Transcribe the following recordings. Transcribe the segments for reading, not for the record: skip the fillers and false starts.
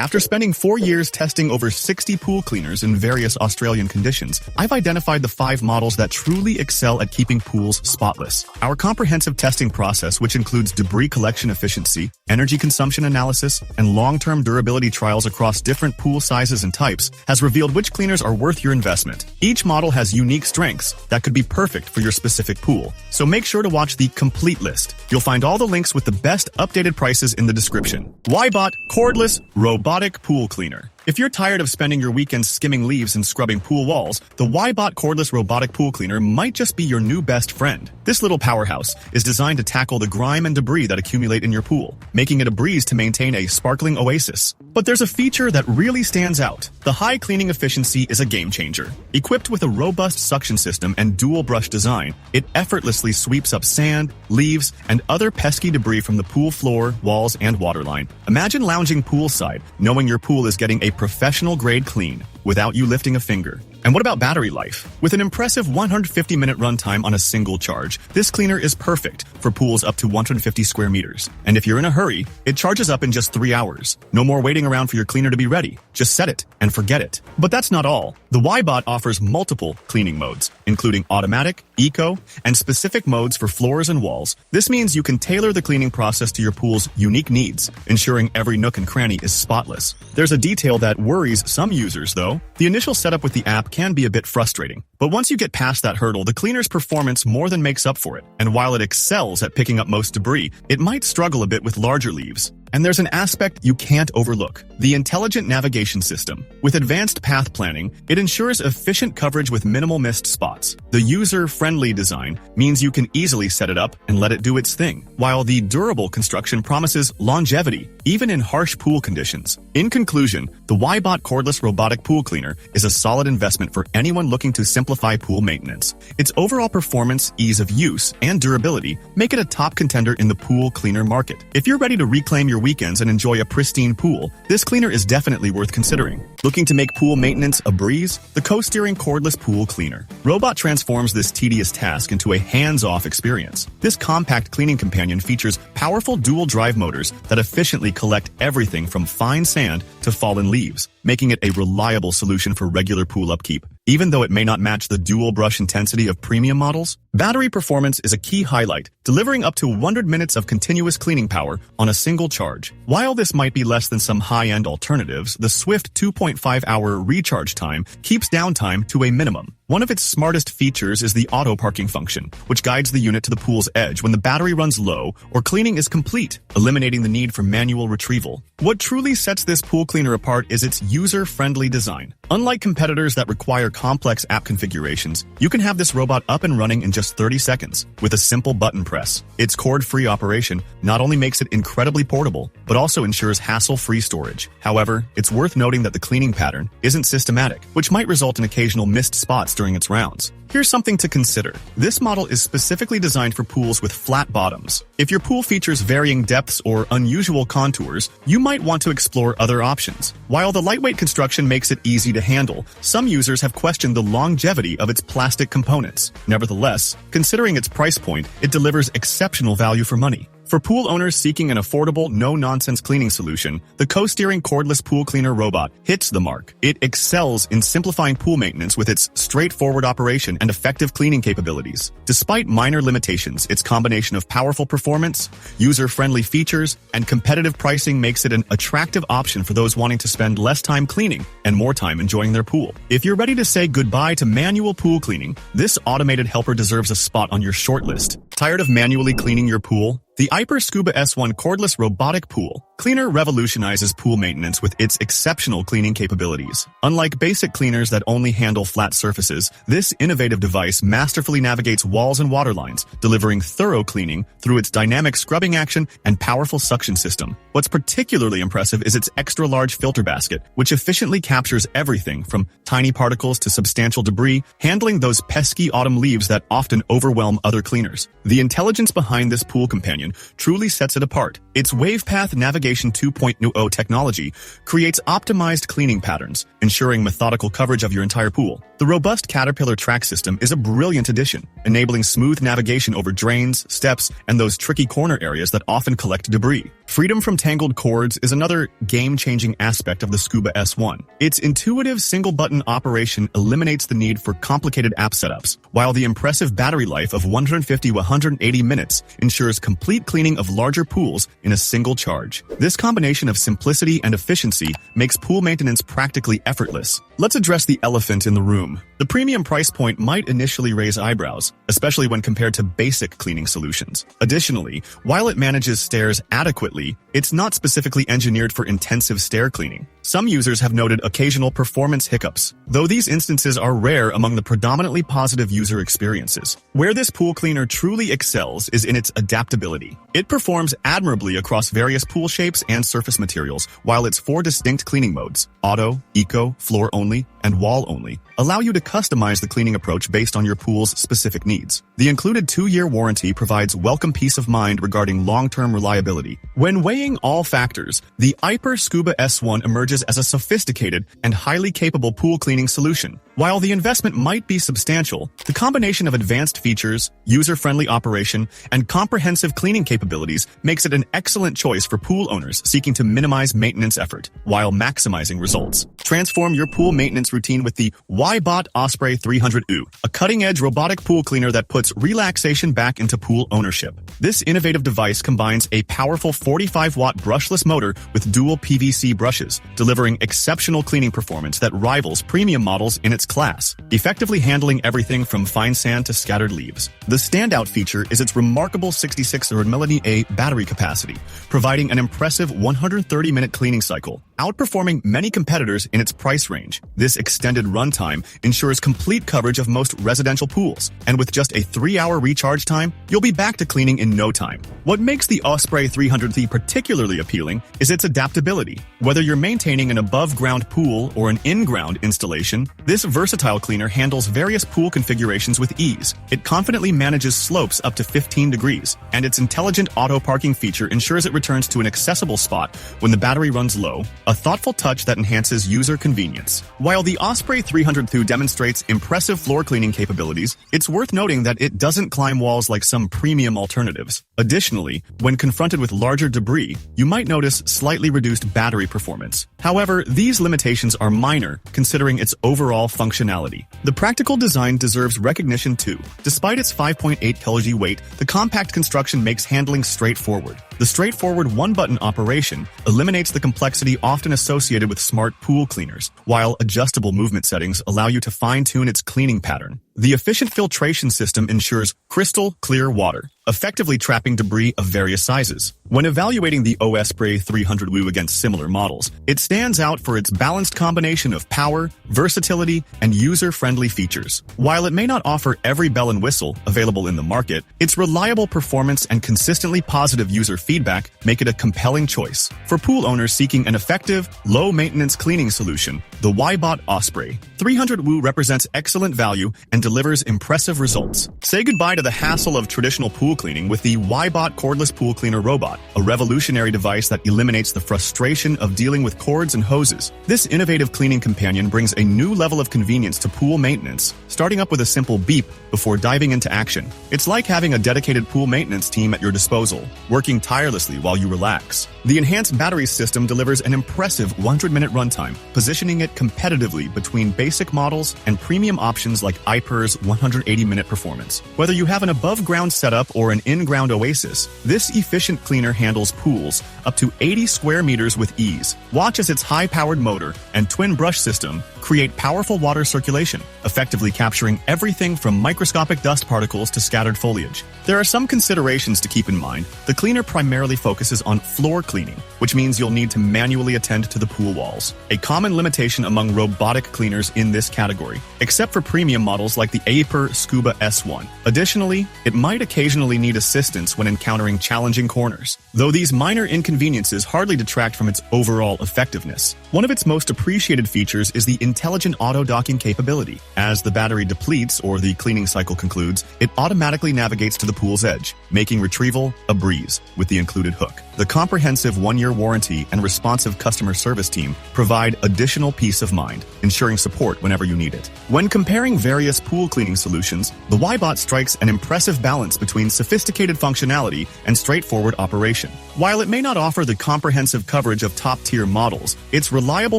After spending 4 years testing over 60 pool cleaners in various Australian conditions, I've identified the 5 models that truly excel at keeping pools spotless. Our comprehensive testing process, which includes debris collection efficiency, energy consumption analysis, and long-term durability trials across different pool sizes and types, has revealed which cleaners are worth your investment. Each model has unique strengths that could be perfect for your specific pool, so make sure to watch the complete list. You'll find all the links with the best updated prices in the description. Ybot Cordless Robotic Pool Cleaner. If you're tired of spending your weekends skimming leaves and scrubbing pool walls, the Ybot Cordless Robotic Pool Cleaner might just be your new best friend. This little powerhouse is designed to tackle the grime and debris that accumulate in your pool, making it a breeze to maintain a sparkling oasis. But there's a feature that really stands out. The high cleaning efficiency is a game changer. Equipped with a robust suction system and dual brush design, it effortlessly sweeps up sand, leaves, and other pesky debris from the pool floor, walls, and waterline. Imagine lounging poolside, knowing your pool is getting a professional-grade clean without you lifting a finger. And what about battery life? With an impressive 150-minute runtime on a single charge, this cleaner is perfect for pools up to 150 square meters. And if you're in a hurry, it charges up in just 3 hours. No more waiting around for your cleaner to be ready. Just set it and forget it. But that's not all. The Ybot offers multiple cleaning modes, including automatic, eco, and specific modes for floors and walls. This means you can tailor the cleaning process to your pool's unique needs, ensuring every nook and cranny is spotless. There's a detail that worries some users, though. The initial setup with the app can be a bit frustrating, but once you get past that hurdle, the cleaner's performance more than makes up for it. And while it excels at picking up most debris, it might struggle a bit with larger leaves. And there's an aspect you can't overlook: the intelligent navigation system. With advanced path planning, it ensures efficient coverage with minimal missed spots. The user-friendly design means you can easily set it up and let it do its thing, while the durable construction promises longevity, even in harsh pool conditions. In conclusion, the Ybot Cordless Robotic Pool Cleaner is a solid investment for anyone looking to simplify pool maintenance. Its overall performance, ease of use, and durability make it a top contender in the pool cleaner market. If you're ready to reclaim your weekends and enjoy a pristine pool, this cleaner is definitely worth considering. Looking to make pool maintenance a breeze? The CoSteering Cordless Pool Cleaner Robot transforms this tedious task into a hands-off experience. This compact cleaning companion features powerful dual-drive motors that efficiently collect everything from fine sand to fallen leaves, making it a reliable solution for regular pool upkeep. Even though it may not match the dual brush intensity of premium models, battery performance is a key highlight, delivering up to 100 minutes of continuous cleaning power on a single charge. While this might be less than some high-end alternatives, the swift 2.5-hour recharge time keeps downtime to a minimum. One of its smartest features is the auto parking function, which guides the unit to the pool's edge when the battery runs low or cleaning is complete, eliminating the need for manual retrieval. What truly sets this pool cleaner apart is its user-friendly design. Unlike competitors that require complex app configurations, you can have this robot up and running in just 30 seconds with a simple button press. Its cord-free operation not only makes it incredibly portable, but also ensures hassle-free storage. However, it's worth noting that the cleaning pattern isn't systematic, which might result in occasional missed spots during its rounds. Here's something to consider. This model is specifically designed for pools with flat bottoms. If your pool features varying depths or unusual contours, you might want to explore other options. While the lightweight construction makes it easy to handle, some users have questioned the longevity of its plastic components. Nevertheless, considering its price point, it delivers exceptional value for money. For pool owners seeking an affordable, no-nonsense cleaning solution, the CoSteering Cordless Pool Cleaner Robot hits the mark. It excels in simplifying pool maintenance with its straightforward operation and effective cleaning capabilities. Despite minor limitations, its combination of powerful performance, user-friendly features, and competitive pricing makes it an attractive option for those wanting to spend less time cleaning and more time enjoying their pool. If you're ready to say goodbye to manual pool cleaning, this automated helper deserves a spot on your shortlist. Tired of manually cleaning your pool? The Iper Scuba S1 Cordless Robotic Pool Cleaner revolutionizes pool maintenance with its exceptional cleaning capabilities. Unlike basic cleaners that only handle flat surfaces, this innovative device masterfully navigates walls and water lines, delivering thorough cleaning through its dynamic scrubbing action and powerful suction system. What's particularly impressive is its extra-large filter basket, which efficiently captures everything from tiny particles to substantial debris, handling those pesky autumn leaves that often overwhelm other cleaners. The intelligence behind this pool companion truly sets it apart. Its WavePath Navigation 2.0 technology creates optimized cleaning patterns, ensuring methodical coverage of your entire pool. The robust Caterpillar track system is a brilliant addition, enabling smooth navigation over drains, steps, and those tricky corner areas that often collect debris. Freedom from tangled cords is another game-changing aspect of the Scuba S1. Its intuitive single-button operation eliminates the need for complicated app setups, while the impressive battery life of 150 to 180 minutes ensures complete cleaning of larger pools in a single charge. This combination of simplicity and efficiency makes pool maintenance practically effortless. Let's address the elephant in the room. The premium price point might initially raise eyebrows, especially when compared to basic cleaning solutions. Additionally, while it manages stairs adequately, it's not specifically engineered for intensive stair cleaning. Some users have noted occasional performance hiccups, though these instances are rare among the predominantly positive user experiences. Where this pool cleaner truly excels is in its adaptability. It performs admirably across various pool shapes and surface materials, while its 4 distinct cleaning modes, auto, eco, floor only, and wall only, allow you to customize the cleaning approach based on your pool's specific needs. The included 2-year warranty provides welcome peace of mind regarding long-term reliability. When weighing all factors, the Iper Scuba S1 emerges as a sophisticated and highly capable pool cleaning solution. While the investment might be substantial, the combination of advanced features, user-friendly operation, and comprehensive cleaning capabilities makes it an excellent choice for pool owners seeking to minimize maintenance effort while maximizing results. Transform your pool maintenance routine with the WYBOT OSPRE 300U, a cutting-edge robotic pool cleaner that puts relaxation back into pool ownership. This innovative device combines a powerful 45-watt brushless motor with dual PVC brushes, delivering exceptional cleaning performance that rivals premium models in its class, effectively handling everything from fine sand to scattered leaves. The standout feature is its remarkable 6600 mAh battery capacity, providing an impressive 130-minute cleaning cycle, outperforming many competitors in its price range. This extended runtime ensures complete coverage of most residential pools, and with just a 3-hour recharge time, you'll be back to cleaning in no time. What makes the OSPRE 300 particularly appealing is its adaptability. Whether you're maintaining an above-ground pool or an in-ground installation, this versatile cleaner handles various pool configurations with ease. It confidently manages slopes up to 15 degrees, and its intelligent auto-parking feature ensures it returns to an accessible spot when the battery runs low, a thoughtful touch that enhances user convenience. While the OSPRE 300 demonstrates impressive floor cleaning capabilities, it's worth noting that it doesn't climb walls like some premium alternatives. Additionally, when confronted with larger debris, you might notice slightly reduced battery performance. However, these limitations are minor considering its overall functionality. The practical design deserves recognition too. Despite its 5.8 kg weight, the compact construction makes handling straightforward. The straightforward one-button operation eliminates the complexity often associated with smart pool cleaners, while adjustable movement settings allow you to fine-tune its cleaning pattern. The efficient filtration system ensures crystal clear water, effectively trapping debris of various sizes. When evaluating the OSPRE 300 against similar models, it stands out for its balanced combination of power, versatility, and user-friendly features. While it may not offer every bell and whistle available in the market, its reliable performance and consistently positive user feedback make it a compelling choice. For pool owners seeking an effective, low-maintenance cleaning solution, the Ybot OSPRE 300 represents excellent value and delivers impressive results. Say goodbye to the hassle of traditional pool cleaning with the Ybot Cordless Pool Cleaner Robot, a revolutionary device that eliminates the frustration of dealing with cords and hoses. This innovative cleaning companion brings a new level of convenience to pool maintenance, starting up with a simple beep before diving into action. It's like having a dedicated pool maintenance team at your disposal, working tirelessly while you relax. The enhanced battery system delivers an impressive 100-minute runtime, positioning it competitively between basic models and premium options like Iper's 180-minute performance. Whether you have an above-ground setup or an in-ground oasis, this efficient cleaner handles pools up to 80 square meters with ease. Watch as its high-powered motor and twin brush system create powerful water circulation, effectively capturing everything from microscopic dust particles to scattered foliage. There are some considerations to keep in mind. The cleaner primarily focuses on floor cleaning, which means you'll need to manually attend to the pool walls, a common limitation among robotic cleaners in this category, except for premium models like the Iper Scuba S1. Additionally, it might occasionally need assistance when encountering challenging corners, though these minor inconveniences hardly detract from its overall effectiveness. One of its most appreciated features is the intelligent auto-docking capability. As the battery depletes or the cleaning cycle concludes, it automatically navigates to the pool's edge, making retrieval a breeze with the included hook. The comprehensive 1-year warranty and responsive customer service team provide additional peace of mind, ensuring support whenever you need it. When comparing various pool cleaning solutions, the Ybot strikes an impressive balance between sophisticated functionality and straightforward operation. While it may not offer the comprehensive coverage of top-tier models, its reliable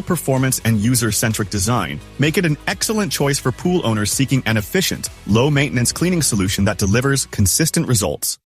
performance and user-centric design make it an excellent choice for pool owners seeking an efficient, low-maintenance cleaning solution that delivers consistent results.